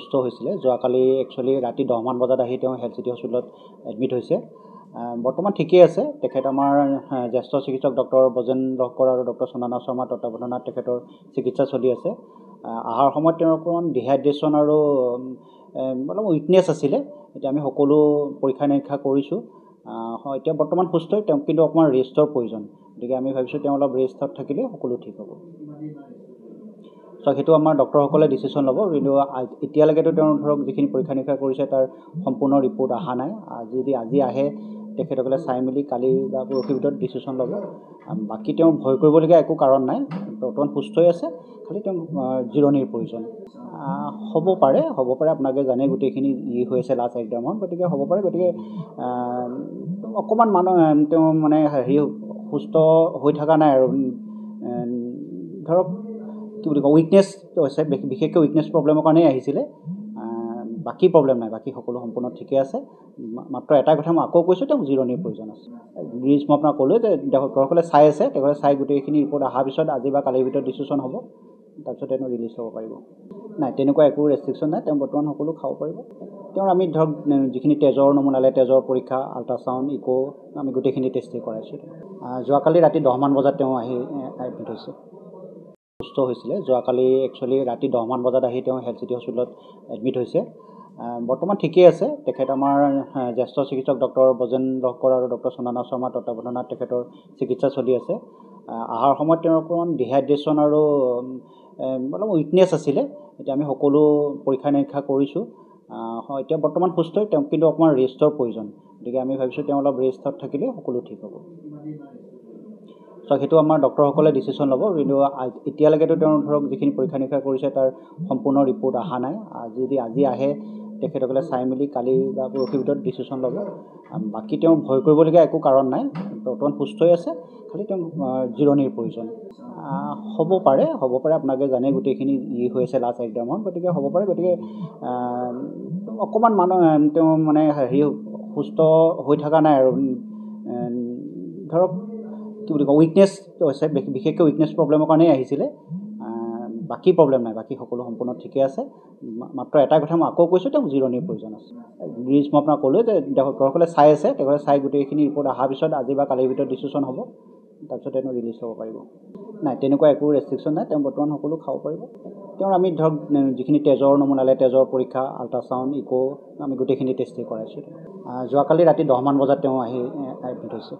সুস্থ হৈছিলে। যোৱাকালি একচুৱেলি ৰাতি 10মান বজাত আহি তেওঁ হেল্থ চিটি হস্পিটেলত এডমিট হৈছে। বৰ্তমান ঠিকেই আছে। তেখেত আমাৰ জ্যেষ্ঠ চিকিৎসক ডক্টৰ বজেন লহকৰ আৰু ডক্টৰ চন্দনা শৰ্মাৰ তত্বাৱধানত তেখেতৰ চিকিৎসা চলি আছে। অহাৰ সময়ত তেওঁৰ অকণমান ডিহাইড্ৰেশ্যন আৰু অলপ উইকনেছ আছিলে। এতিয়া আমি সকলো পৰীক্ষা নিৰীক্ষা কৰিছোঁ। এতিয়া বৰ্তমান সুস্থই, তেওঁক কিন্তু অকণমান ৰেষ্টৰ প্ৰয়োজন। গতিকে আমি ভাবিছোঁ তেওঁ অলপ ৰেষ্টত থাকিলে সকলো ঠিক হ'ব। সেইটো আমাৰ ডক্টৰসকলে ডিচিশ্যন ল'ব। কিন্তু এতিয়ালৈকেতো তেওঁ ধৰক যিখিনি পৰীক্ষা নিৰীক্ষা কৰিছে তাৰ সম্পূৰ্ণ ৰিপৰ্ট অহা নাই। যদি আজি আহে তেখেতসকলে চাই মেলি কালি বা পৰহিৰ ভিতৰত ডিচিশ্যন ল'ব। বাকী তেওঁ ভয় কৰিবলগীয়া একো কাৰণ নাই, বৰ্তমান সুস্থই আছে। খালি তেওঁ জিৰণিৰ প্ৰয়োজন। হ'ব পাৰে আপোনালোকে জানে গোটেইখিনি হৈ আছে লাষ্ট 1-1.5 মাহ, গতিকে হ'ব পাৰে। গতিকে অকণমান তেওঁ মানে সুস্থ হৈ থকা নাই আৰু ধৰক কি বুলি কওঁ, উইকনেছ হৈছে, বিশেষকৈ উইকনেছ প্ৰব্লেমৰ কাৰণেই আহিছিলে। বাকী প্ৰব্লেম নাই, বাকী সকলো সম্পূৰ্ণ ঠিকে আছে। মাত্ৰ এটা কথা মই আকৌ কৈছোঁ, তেওঁক জিৰণিৰ প্ৰয়োজন আছে। ৰিলিজ মই আপোনাক ক'লোৱে যে ডক্টৰসকলে চাই আছে, তেখেতে চাই গোটেইখিনি ৰিপৰ্ট অহাৰ পিছত আজি বা কালিৰ ভিতৰত ডিচিশ্যন হ'ব। তাৰপিছত তেওঁ ৰিলিজ হ'ব পাৰিব। নাই, তেনেকুৱা একো ৰেষ্ট্ৰিকশ্যন নাই। তেওঁ বৰ্তমান সকলো খাব পাৰিব। তেওঁৰ আমি ধৰক যিখিনি তেজৰ নমুনালে তেজৰ পৰীক্ষা, আল্ট্ৰাচাউণ্ড, ইক' আমি গোটেইখিনি টেষ্টেই কৰাইছোঁ। যোৱাকালি ৰাতি 10মান বজাত তেওঁ আহি এডমিট হৈছে। সুস্থ হৈছিলে। যোৱাকালি একচুৱেলি ৰাতি 10মান বজাত আহি তেওঁ হেল্থ চিটি হস্পিটেলত এডমিট হৈছে। বৰ্তমান ঠিকেই আছে। তেখেত আমাৰ জ্যেষ্ঠ চিকিৎসক ডক্টৰ বজেন লহকৰ আৰু ডক্টৰ চন্দনা শৰ্মাৰ তত্বাৱধানত তেখেতৰ চিকিৎসা চলি আছে। অহাৰ সময়ত তেওঁৰ অকণমান ডিহাইড্ৰেশ্যন আৰু অলপ উইকনেছ আছিলে। এতিয়া আমি সকলো পৰীক্ষা নিৰীক্ষা কৰিছোঁ। এতিয়া বৰ্তমান সুস্থই, তেওঁক কিন্তু অকণমান ৰেষ্টৰ প্ৰয়োজন। গতিকে আমি ভাবিছোঁ তেওঁ অলপ ৰেষ্টত থাকিলে সকলো ঠিক হ'ব। সেইটো আমাৰ ডক্টৰসকলে ডিচিশ্যন ল'ব। কিন্তু এতিয়ালৈকেতো তেওঁ ধৰক যিখিনি পৰীক্ষা নিৰীক্ষা কৰিছে তাৰ সম্পূৰ্ণ ৰিপৰ্ট অহা নাই। যদি আজি আহে তেখেতসকলে চাই মেলি কালি বা পৰহিৰ ভিতৰত ডিচিশ্যন ল'ব। বাকী তেওঁ ভয় কৰিবলগীয়া একো কাৰণ নাই, বৰ্তমান সুস্থই আছে। খালি তেওঁ জিৰণিৰ প্ৰয়োজন। হ'ব পাৰে আপোনালোকে জানে গোটেইখিনি হৈ আছে লাষ্ট 1-1.5 মাহ, গতিকে হ'ব পাৰে। গতিকে অকণমান তেওঁ মানে সুস্থ হৈ থকা নাই আৰু ধৰক কি বুলি কওঁ, উইকনেছ হৈছে, বিশেষকৈ উইকনেছ প্ৰব্লেমৰ কাৰণেই আহিছিলে। বাকী প্ৰব্লেম নাই, বাকী সকলো সম্পূৰ্ণ ঠিকে আছে। মাত্ৰ এটা কথা মই আকৌ কৈছোঁ, তেওঁক জিৰণিৰ প্ৰয়োজন আছে। ৰিলিজ মই আপোনাক ক'লোৱে যে ডক্টৰসকলে চাই আছে, তেখেতে চাই গোটেইখিনি ৰিপৰ্ট অহাৰ পিছত আজি বা কালিৰ ভিতৰত ডিচিশ্যন হ'ব। তাৰপিছত তেওঁ ৰিলিজ হ'ব পাৰিব। নাই, তেনেকুৱা একো ৰেষ্ট্ৰিকশ্যন নাই। তেওঁ বৰ্তমান সকলো খাব পাৰিব। তেওঁৰ আমি ধৰক যিখিনি তেজৰ নমুনালে তেজৰ পৰীক্ষা, আল্ট্ৰাচাউণ্ড, ইক' আমি গোটেইখিনি টেষ্টেই কৰাইছোঁ। যোৱাকালি ৰাতি 10মান বজাত তেওঁ আহি এডমিট হৈছে।